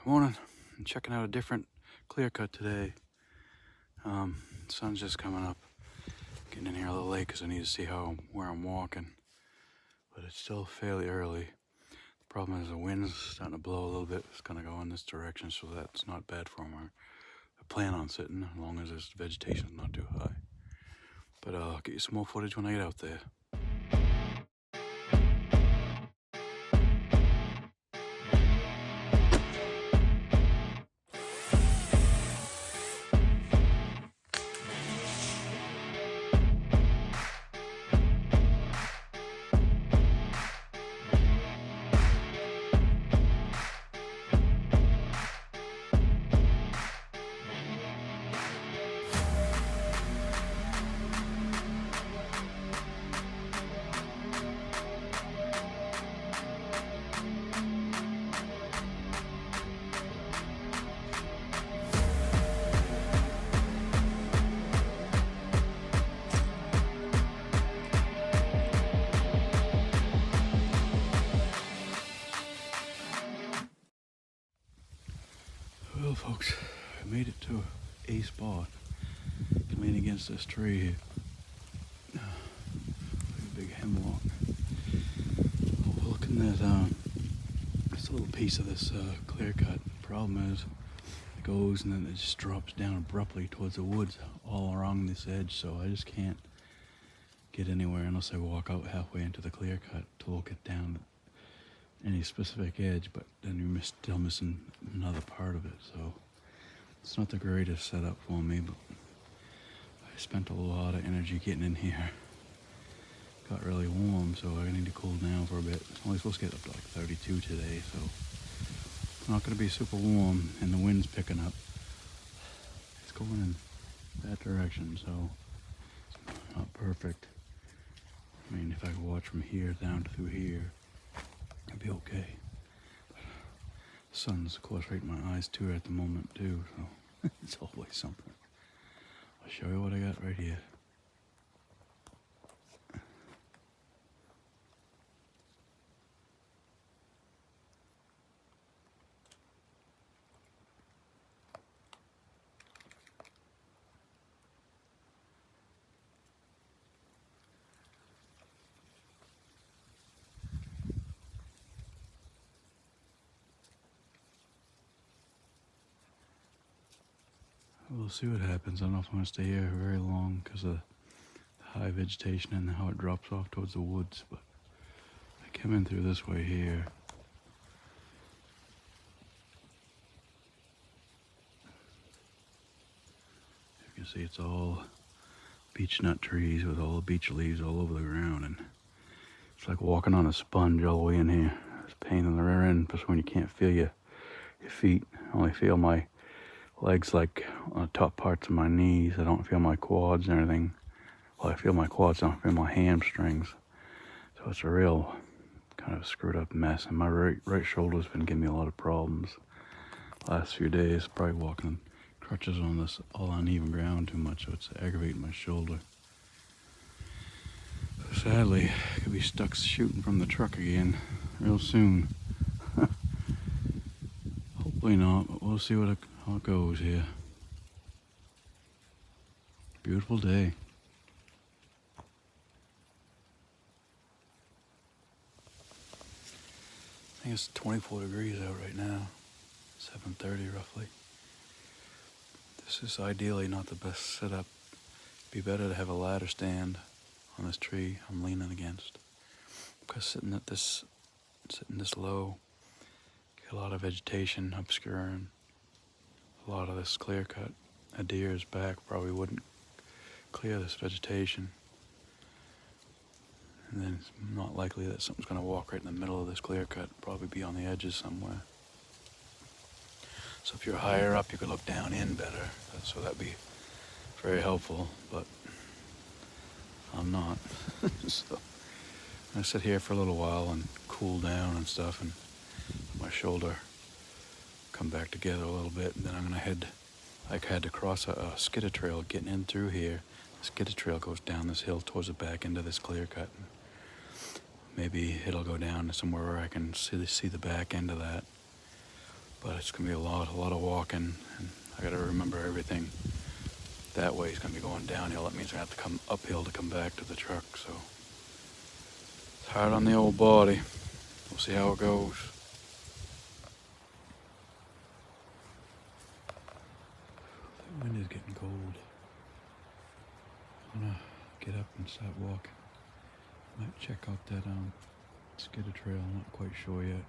Morning. I'm checking out a different clear cut today. Sun's just coming up. Getting in here a little late because I need to see where I'm walking. But it's still fairly early. The problem is the wind's starting to blow a little bit. It's gonna go in this direction, so that's not bad for me. I plan on sitting as long as this vegetation's not too high. But I'll get you some more footage when I get out there. Well, folks, I made it to a spot. I can lean against this tree here. Like a big hemlock. Looking at this little piece of this clear cut. The problem is it goes and then it just drops down abruptly towards the woods all around this edge, so I just can't get anywhere unless I walk out halfway into the clear cut to look it down any specific edge, but then you're still missing another part of it, so it's not the greatest setup for me, but I spent a lot of energy getting in here. Got really warm, so I need to cool down for a bit. It's only supposed to get up to like 32 today, so it's not going to be super warm, and the wind's picking up. It's going in that direction, so it's not perfect. I mean, if I could watch from here down to through here, it'd be okay. But the sun's, of course, right in my eyes too at the moment too, so it's always something. I'll show you what I got right here. We'll see what happens. I don't know if I'm going to stay here very long because of the high vegetation and how it drops off towards the woods, but I came in through this way here. You can see it's all beech nut trees with all the beech leaves all over the ground, and it's like walking on a sponge all the way in here. It's a pain in the rear end, especially when you can't feel your feet. I only feel my legs like on the top parts of my knees. I don't feel my quads and everything. Well, I feel my quads, I don't feel my hamstrings. So it's a real kind of screwed up mess. And my right shoulder's been giving me a lot of problems last few days. Probably walking crutches on this all uneven ground too much, so it's aggravating my shoulder. So sadly, I could be stuck shooting from the truck again real soon. Hopefully not, but we'll see how it goes here. Beautiful day. I think it's 24 degrees out right now, 7:30 roughly. This is ideally not the best setup. It'd be better to have a ladder stand on this tree I'm leaning against, because sitting this low, get a lot of vegetation obscuring a lot of this clear cut. A deer's back probably wouldn't clear this vegetation, and then it's not likely that something's going to walk right in the middle of this clear cut, probably be on the edges somewhere. So if you're higher up, you could look down in better, so that'd be very helpful, but I'm not. So I sit here for a little while and cool down and stuff, and my shoulder come back together a little bit, and then I'm gonna head. I had to cross a skidder trail getting in through here. The skidder trail goes down this hill towards the back end of this clear cut. Maybe it'll go down to somewhere where I can see the back end of that. but it's gonna be a lot of walking, and I gotta remember everything. That way is gonna be going downhill. That means I have to come uphill to come back to the truck, so it's hard on the old body. We'll see how it goes. The wind is getting cold. I'm gonna get up and start walking. Might check out that skidder trail. I'm not quite sure yet.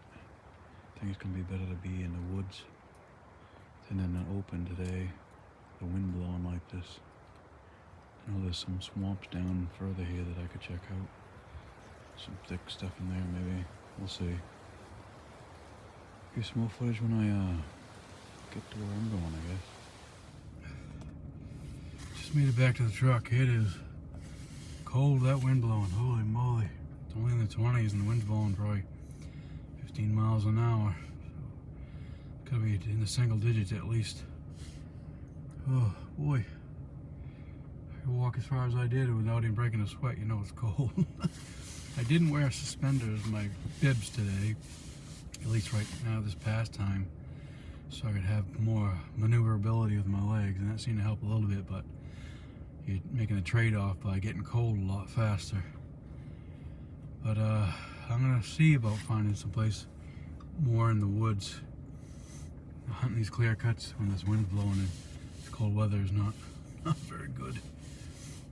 I think it's gonna be better to be in the woods than in the open today. The wind blowing like this. I know there's some swamps down further here that I could check out. Some thick stuff in there maybe. We'll see. Get some more footage when I get to where I'm going, I guess. Just made it back to the truck. It is cold, that wind blowing. Holy moly. It's only in the 20s and the wind's blowing probably 15 miles an hour. So could be in the single digits at least. Oh boy. I could walk as far as I did without even breaking a sweat. You know it's cold. I didn't wear suspenders, my bibs today, at least right now this past time, so I could have more maneuverability with my legs, and that seemed to help a little bit, but you're making a trade-off by getting cold a lot faster. But I'm gonna see about finding some place more in the woods. Hunting these clear cuts when this wind's blowing and this cold weather is not very good.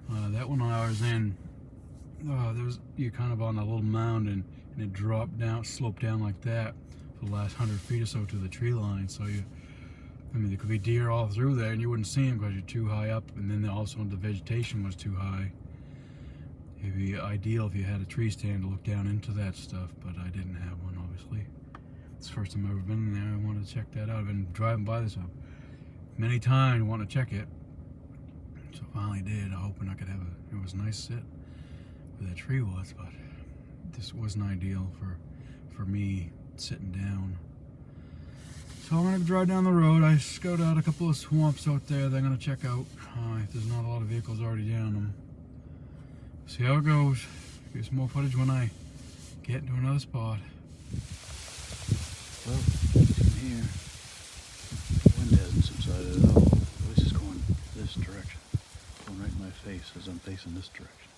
That one I was in, you're kind of on a little mound and it dropped down, sloped down like that for the last 100 feet or so to the tree line. So there could be deer all through there and you wouldn't see them because you're too high up, and then also the vegetation was too high. It'd be ideal if you had a tree stand to look down into that stuff, but I didn't have one, obviously. It's the first time I've ever been there. I wanted to check that out. I've been driving by this many times, wanting to check it. So finally did, hoping I could have it was a nice sit where that tree was, but this wasn't ideal for me sitting down. So I'm gonna drive down the road. I scoped out a couple of swamps out there that I'm gonna check out. If there's not a lot of vehicles already down them. See how it goes. Get some more footage when I get into another spot. Well, from here, the wind hasn't subsided at all. At least it's going this direction. Going right in my face as I'm facing this direction.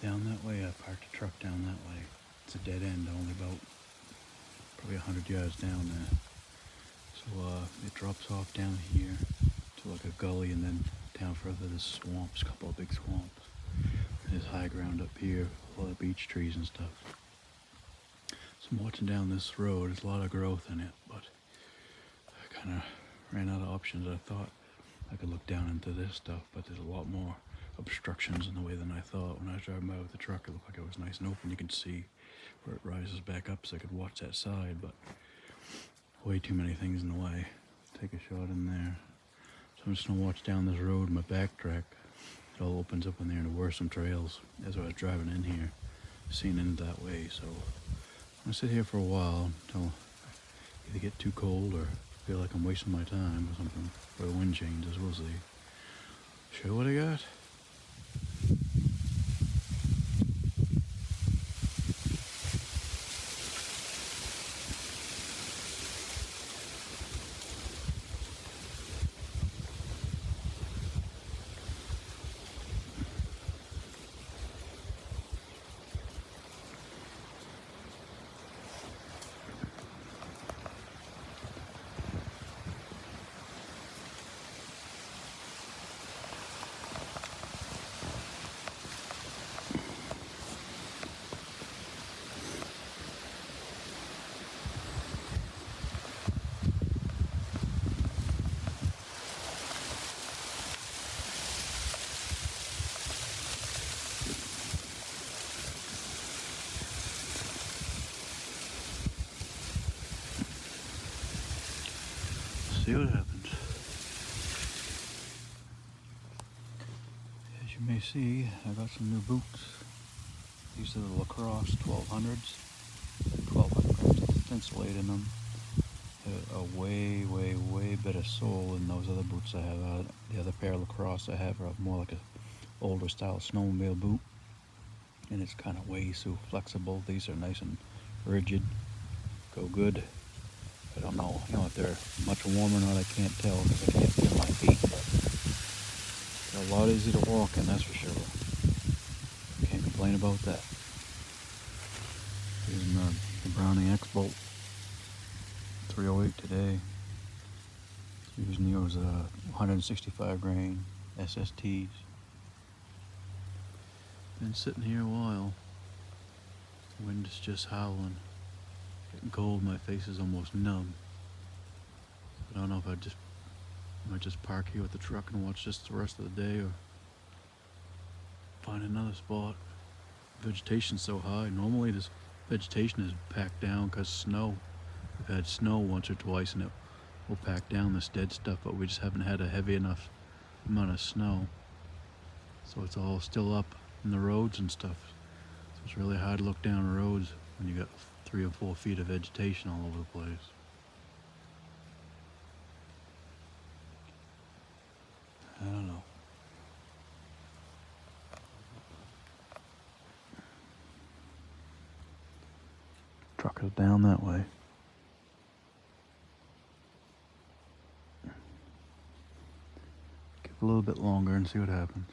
Down that way, I parked a truck down that way. It's a dead end, only about probably 100 yards down there. So it drops off down here to like a gully, and then down further there's swamps, a couple of big swamps. There's high ground up here, a lot of beech trees and stuff. So I'm watching down this road. There's a lot of growth in it, but I kind of ran out of options. I thought I could look down into this stuff, but there's a lot more obstructions in the way than I thought. When I was driving by with the truck, it looked like it was nice and open. You can see where it rises back up, so I could watch that side, but way too many things in the way. Take a shot in there. So I'm just gonna watch down this road, my backtrack. It all opens up in there, and there were some trails as I was driving in here, seeing into that way. So I'm gonna sit here for a while until I either get too cold or feel like I'm wasting my time or something, or the wind changes. We'll see. Show what I got. See what happens. As you may see, I got some new boots. These are the Lacrosse 1200s. 1200 grams of thinsulate in them. A way better sole than those other boots I have. The other pair of Lacrosse I have are more like a older style snowmobile boot. And it's kind of way so flexible. These are nice and rigid. Go good. I don't know, if they're much warmer or not, I can't tell because I can't feel my feet, but they're a lot easier to walk in, that's for sure. Can't complain about that. Using the Browning X-Bolt 308 today. Using those 165 grain SSTs. Been sitting here a while. The wind is just howling. Getting cold, my face is almost numb. I don't know if I might just park here with the truck and watch this the rest of the day, or find another spot. Vegetation's so high. Normally this vegetation is packed down because snow. We've had snow once or twice and it will pack down this dead stuff, but we just haven't had a heavy enough amount of snow. So it's all still up in the roads and stuff. So it's really hard to look down the roads when you got 3 or 4 feet of vegetation all over the place. I don't know. Truck is down that way. Give a little bit longer and see what happens.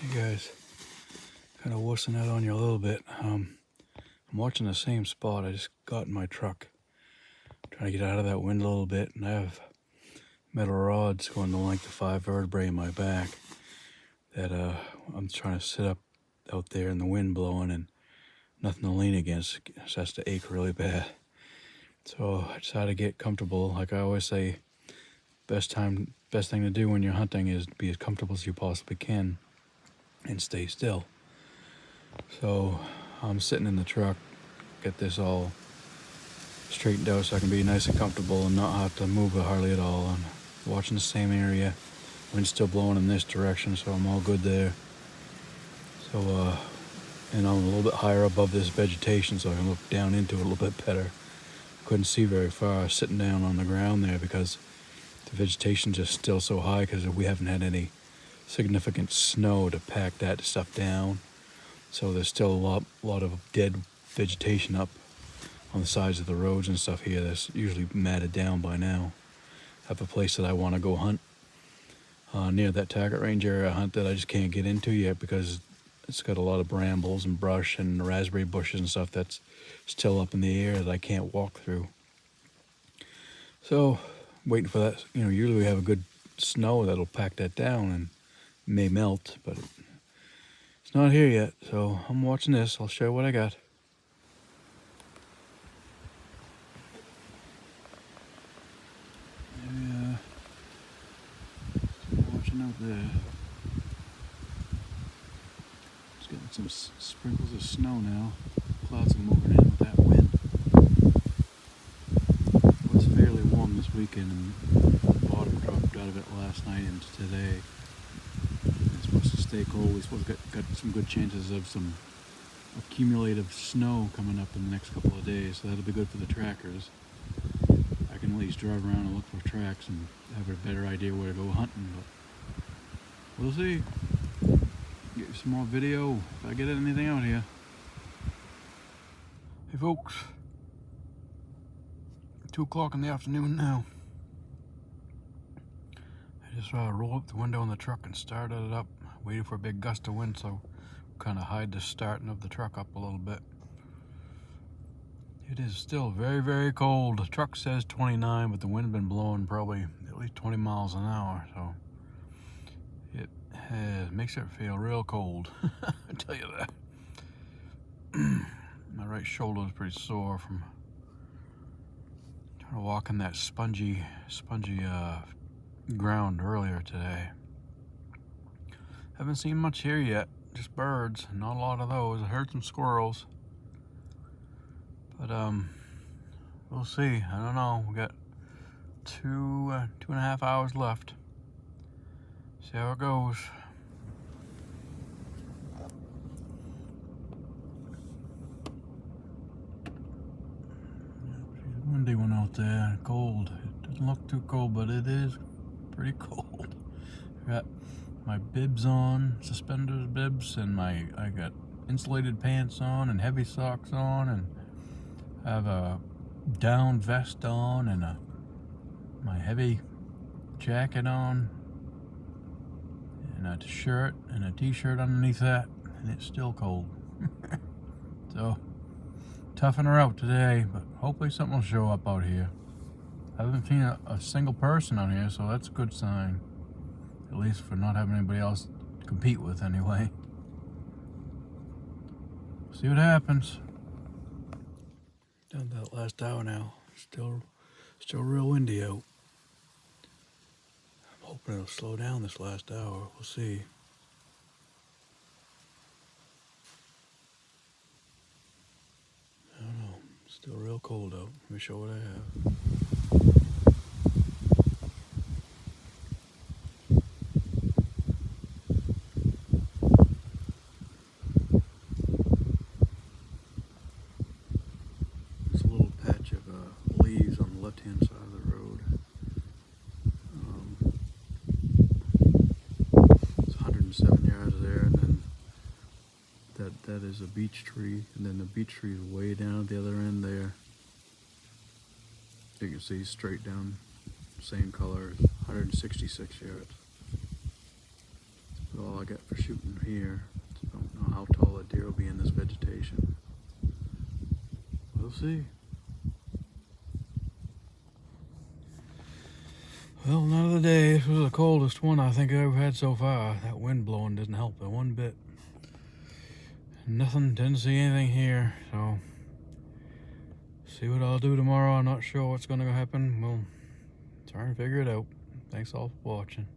Hey guys, kind of wussing out on you a little bit. I'm watching the same spot. I just got in my truck, trying to get out of that wind a little bit, and I have metal rods going the length of 5 vertebrae in my back that I'm trying to sit up out there in the wind blowing and nothing to lean against. It just has to ache really bad. So I decided to get comfortable. Like I always say, best thing to do when you're hunting is be as comfortable as you possibly can and stay still. So I'm sitting in the truck, get this all straightened out so I can be nice and comfortable and not have to move hardly at all. I'm watching the same area. Wind's still blowing in this direction, so I'm all good there. So and I'm a little bit higher above this vegetation, so I can look down into it a little bit better. Couldn't see very far sitting down on the ground there because the vegetation's just still so high because we haven't had any significant snow to pack that stuff down. So there's still a lot of dead vegetation up on the sides of the roads and stuff here that's usually matted down by now. I have a place that I want to go hunt near that target range area, a hunt that I just can't get into yet because it's got a lot of brambles and brush and raspberry bushes and stuff that's still up in the air that I can't walk through. So waiting for that. Usually we have a good snow that'll pack that down and may melt, but it's not here yet. So I'm watching this. I'll show you what I got. Yeah, watching out there. It's getting some sprinkles of snow now. Clouds are moving in with that wind. It was fairly warm this weekend, and the bottom dropped out of it last night and today. It's supposed to stay cold. We're supposed to got some good chances of some accumulative snow coming up in the next couple of days, so that'll be good for the trackers. I can at least drive around and look for tracks and have a better idea where to go hunting, but we'll see. Get you some more video if I get anything out here. Hey folks, 2 o'clock in the afternoon now. I just rolled up the window in the truck and started it up, waiting for a big gust of wind, so kind of hide the starting of the truck up a little bit. It is still very, very cold. The truck says 29, but the wind's been blowing probably at least 20 miles an hour, so it makes it feel real cold. I tell you that. My right shoulder is pretty sore from trying to walk in that spongy ground earlier today. Haven't seen much here yet, just birds, not a lot of those. I heard some squirrels, but we'll see. I don't know. We got 2.5 hours left. See how it goes. there, cold. It doesn't look too cold, but it is pretty cold. I got my bibs on, suspenders bibs, and I got insulated pants on and heavy socks on, and I have a down vest on and my heavy jacket on, and a shirt and a t-shirt underneath that, and it's still cold. So toughing her out today, but hopefully something will show up out here. I haven't seen a single person on here, so that's a good sign, at least for not having anybody else to compete with anyway. See what happens. Done that last hour now. Still real windy out. I'm hoping it'll slow down this last hour. We'll see. I don't know. Still real cold out. Let me show what I have. There's a little patch of leaves on the left-hand side of the road. It's 107 yards there, and then that is a beech tree, and then the beech tree is way down at the other end there. You can see straight down, same color, 166 yards. That's all I got for shooting here. I don't know how tall a deer will be in this vegetation. We'll see. Well, another day. This was the coldest one I think I've had so far. That wind blowing doesn't help it one bit. Nothing, didn't see anything here, so see what I'll do tomorrow. I'm not sure what's going to happen. We'll try and figure it out. Thanks all for watching.